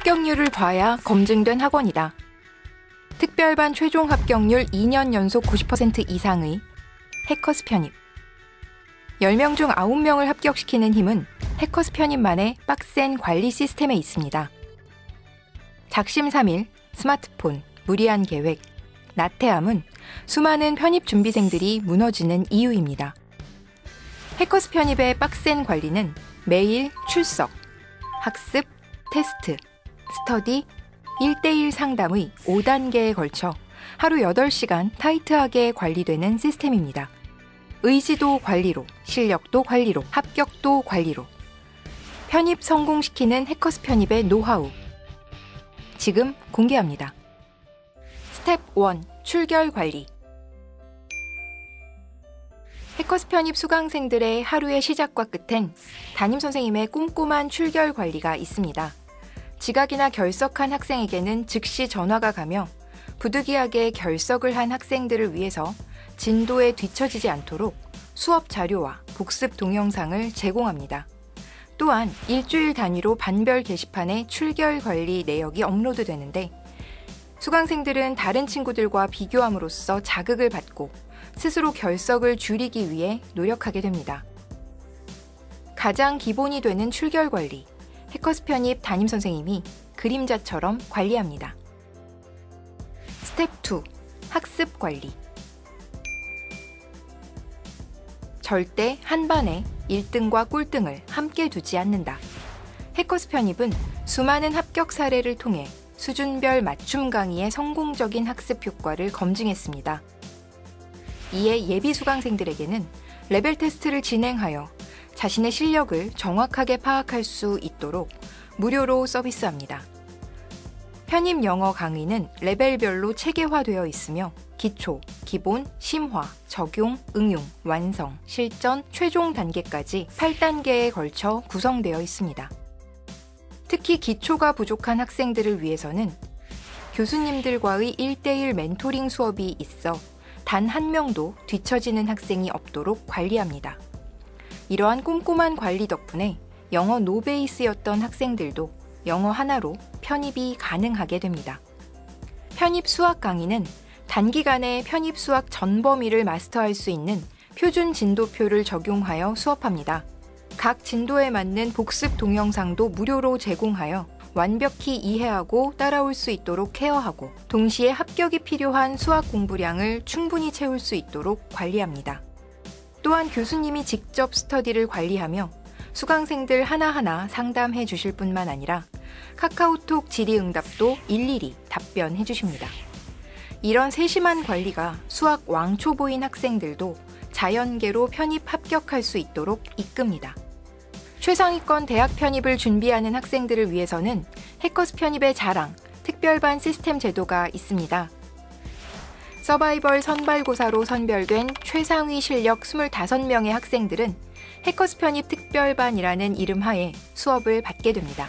합격률을 봐야 검증된 학원이다. 특별반 최종 합격률 2년 연속 90% 이상의 해커스 편입. 10명 중 9명을 합격시키는 힘은 해커스 편입만의 빡센 관리 시스템에 있습니다. 작심삼일, 스마트폰, 무리한 계획, 나태함은 수많은 편입 준비생들이 무너지는 이유입니다. 해커스 편입의 빡센 관리는 매일 출석, 학습, 테스트, 스터디, 1대1 상담의 5단계에 걸쳐 하루 8시간 타이트하게 관리되는 시스템입니다. 의지도 관리로, 실력도 관리로, 합격도 관리로. 편입 성공시키는 해커스 편입의 노하우. 지금 공개합니다. 스텝 1. 출결 관리. 해커스 편입 수강생들의 하루의 시작과 끝엔 담임선생님의 꼼꼼한 출결 관리가 있습니다. 지각이나 결석한 학생에게는 즉시 전화가 가며 부득이하게 결석을 한 학생들을 위해서 진도에 뒤처지지 않도록 수업 자료와 복습 동영상을 제공합니다. 또한 일주일 단위로 반별 게시판에 출결 관리 내역이 업로드되는데 수강생들은 다른 친구들과 비교함으로써 자극을 받고 스스로 결석을 줄이기 위해 노력하게 됩니다. 가장 기본이 되는 출결 관리, 해커스 편입 담임선생님이 그림자처럼 관리합니다. 스텝 2. 학습 관리. 절대 한 반에 1등과 꼴등을 함께 두지 않는다. 해커스 편입은 수많은 합격 사례를 통해 수준별 맞춤 강의의 성공적인 학습 효과를 검증했습니다. 이에 예비 수강생들에게는 레벨 테스트를 진행하여 자신의 실력을 정확하게 파악할 수 있도록 무료로 서비스합니다. 편입 영어 강의는 레벨별로 체계화되어 있으며 기초, 기본, 심화, 적용, 응용, 완성, 실전, 최종 단계까지 8단계에 걸쳐 구성되어 있습니다. 특히 기초가 부족한 학생들을 위해서는 교수님들과의 1대1 멘토링 수업이 있어 단 한 명도 뒤처지는 학생이 없도록 관리합니다. 이러한 꼼꼼한 관리 덕분에 영어 노베이스였던 학생들도 영어 하나로 편입이 가능하게 됩니다. 편입 수학 강의는 단기간에 편입 수학 전 범위를 마스터할 수 있는 표준 진도표를 적용하여 수업합니다. 각 진도에 맞는 복습 동영상도 무료로 제공하여 완벽히 이해하고 따라올 수 있도록 케어하고 동시에 합격이 필요한 수학 공부량을 충분히 채울 수 있도록 관리합니다. 또한 교수님이 직접 스터디를 관리하며 수강생들 하나하나 상담해 주실 뿐만 아니라 카카오톡 질의응답도 일일이 답변해 주십니다. 이런 세심한 관리가 수학 왕초보인 학생들도 자연계로 편입 합격할 수 있도록 이끕니다. 최상위권 대학 편입을 준비하는 학생들을 위해서는 해커스 편입의 자랑, 특별반 시스템 제도가 있습니다. 서바이벌 선발고사로 선별된 최상위 실력 25명의 학생들은 해커스 편입 특별반이라는 이름 하에 수업을 받게 됩니다.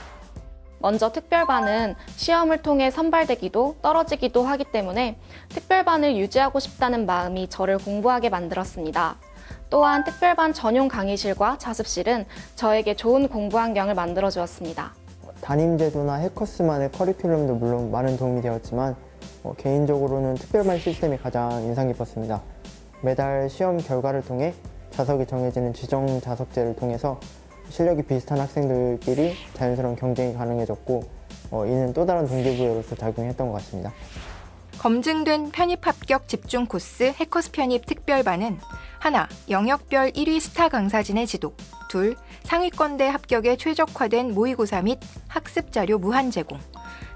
먼저 특별반은 시험을 통해 선발되기도 떨어지기도 하기 때문에 특별반을 유지하고 싶다는 마음이 저를 공부하게 만들었습니다. 또한 특별반 전용 강의실과 자습실은 저에게 좋은 공부 환경을 만들어 주었습니다. 담임제도나 해커스만의 커리큘럼도 물론 많은 도움이 되었지만 개인적으로는 특별반 시스템이 가장 인상 깊었습니다. 매달 시험 결과를 통해 자석이 정해지는 지정 자석제를 통해서 실력이 비슷한 학생들끼리 자연스러운 경쟁이 가능해졌고 이는 또 다른 동기부여로서 작용했던 것 같습니다. 검증된 편입 합격 집중 코스 해커스 편입 특별반은 하나, 영역별 1위 스타 강사진의 지도, 둘, 상위권대 합격에 최적화된 모의고사 및 학습 자료 무한 제공,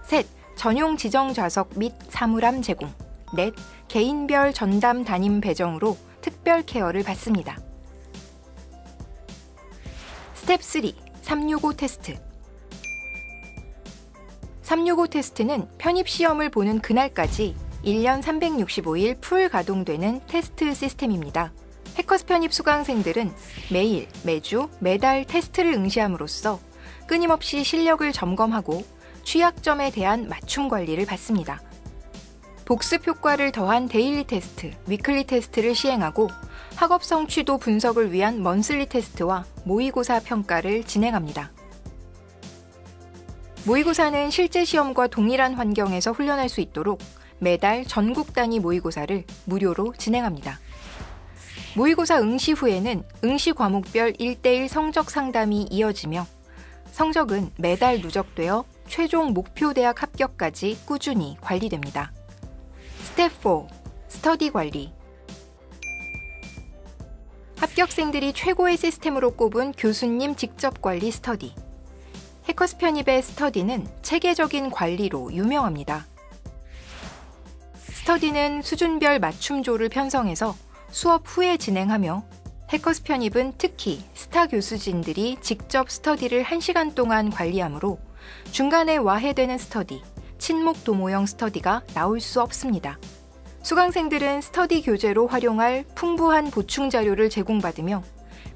셋, 전용 지정 좌석 및 사물함 제공, 넷, 개인별 전담 담임 배정으로 특별 케어를 받습니다. 스텝 3. 365 테스트. 365 테스트는 편입시험을 보는 그날까지 1년 365일 풀 가동되는 테스트 시스템입니다. 해커스 편입 수강생들은 매일, 매주, 매달 테스트를 응시함으로써 끊임없이 실력을 점검하고 취약점에 대한 맞춤 관리를 받습니다. 복습 효과를 더한 데일리 테스트, 위클리 테스트를 시행하고 학업 성취도 분석을 위한 먼슬리 테스트와 모의고사 평가를 진행합니다. 모의고사는 실제 시험과 동일한 환경에서 훈련할 수 있도록 매달 전국 단위 모의고사를 무료로 진행합니다. 모의고사 응시 후에는 응시 과목별 1:1 성적 상담이 이어지며 성적은 매달 누적되어 최종 목표 대학 합격까지 꾸준히 관리됩니다. 스텝 4. 스터디 관리. 합격생들이 최고의 시스템으로 꼽은 교수님 직접 관리 스터디. 해커스 편입의 스터디는 체계적인 관리로 유명합니다. 스터디는 수준별 맞춤조를 편성해서 수업 후에 진행하며 해커스 편입은 특히 스타 교수진들이 직접 스터디를 1시간 동안 관리하므로 중간에 와해되는 스터디, 친목 도모형 스터디가 나올 수 없습니다. 수강생들은 스터디 교재로 활용할 풍부한 보충 자료를 제공받으며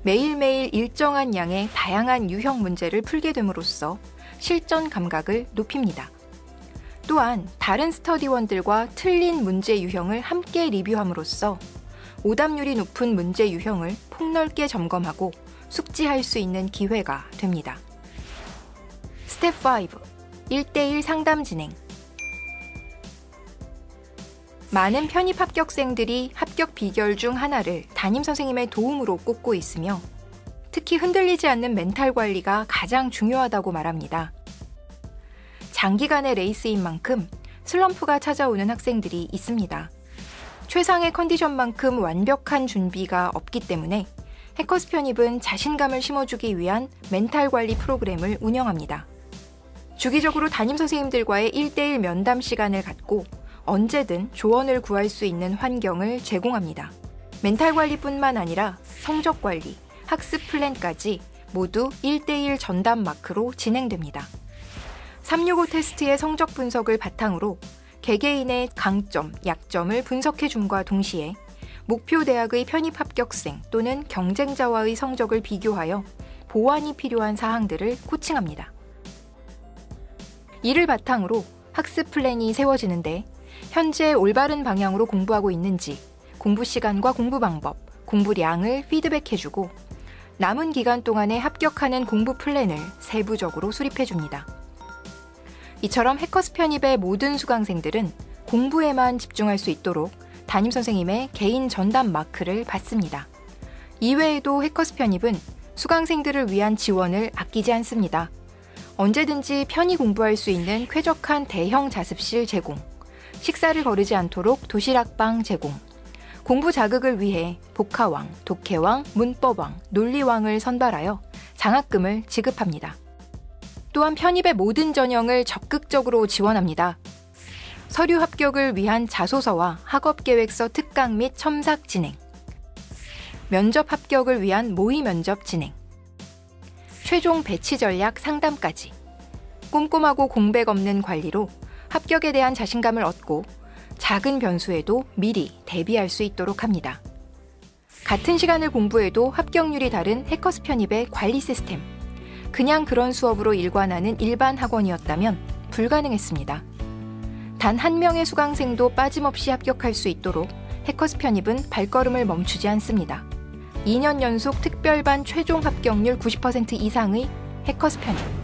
매일매일 일정한 양의 다양한 유형 문제를 풀게 됨으로써 실전 감각을 높입니다. 또한 다른 스터디원들과 틀린 문제 유형을 함께 리뷰함으로써 오답률이 높은 문제 유형을 폭넓게 점검하고 숙지할 수 있는 기회가 됩니다. 스텝 5. 1:1 상담 진행. 많은 편입 합격생들이 합격 비결 중 하나를 담임선생님의 도움으로 꼽고 있으며 특히 흔들리지 않는 멘탈 관리가 가장 중요하다고 말합니다. 장기간의 레이스인 만큼 슬럼프가 찾아오는 학생들이 있습니다. 최상의 컨디션만큼 완벽한 준비가 없기 때문에 해커스 편입은 자신감을 심어주기 위한 멘탈 관리 프로그램을 운영합니다. 주기적으로 담임선생님들과의 1:1 면담 시간을 갖고 언제든 조언을 구할 수 있는 환경을 제공합니다. 멘탈 관리뿐만 아니라 성적 관리, 학습 플랜까지 모두 1:1 전담 마크로 진행됩니다. 365 테스트의 성적 분석을 바탕으로 개개인의 강점, 약점을 분석해줌과 동시에 목표 대학의 편입 합격생 또는 경쟁자와의 성적을 비교하여 보완이 필요한 사항들을 코칭합니다. 이를 바탕으로 학습 플랜이 세워지는데 현재 올바른 방향으로 공부하고 있는지 공부 시간과 공부 방법, 공부량을 피드백해주고 남은 기간 동안에 합격하는 공부 플랜을 세부적으로 수립해줍니다. 이처럼 해커스 편입의 모든 수강생들은 공부에만 집중할 수 있도록 담임선생님의 개인 전담 마크를 받습니다. 이외에도 해커스 편입은 수강생들을 위한 지원을 아끼지 않습니다. 언제든지 편히 공부할 수 있는 쾌적한 대형 자습실 제공, 식사를 거르지 않도록 도시락방 제공, 공부 자극을 위해 복화왕, 독해왕, 문법왕, 논리왕을 선발하여 장학금을 지급합니다. 또한 편입의 모든 전형을 적극적으로 지원합니다. 서류 합격을 위한 자소서와 학업계획서 특강 및 첨삭 진행, 면접 합격을 위한 모의 면접 진행, 최종 배치 전략 상담까지 꼼꼼하고 공백 없는 관리로 합격에 대한 자신감을 얻고 작은 변수에도 미리 대비할 수 있도록 합니다. 같은 시간을 공부해도 합격률이 다른 해커스 편입의 관리 시스템. 그냥 그런 수업으로 일관하는 일반 학원이었다면 불가능했습니다. 단 한 명의 수강생도 빠짐없이 합격할 수 있도록 해커스 편입은 발걸음을 멈추지 않습니다. 2년 연속 특별반 최종 합격률 90% 이상의 해커스 편입.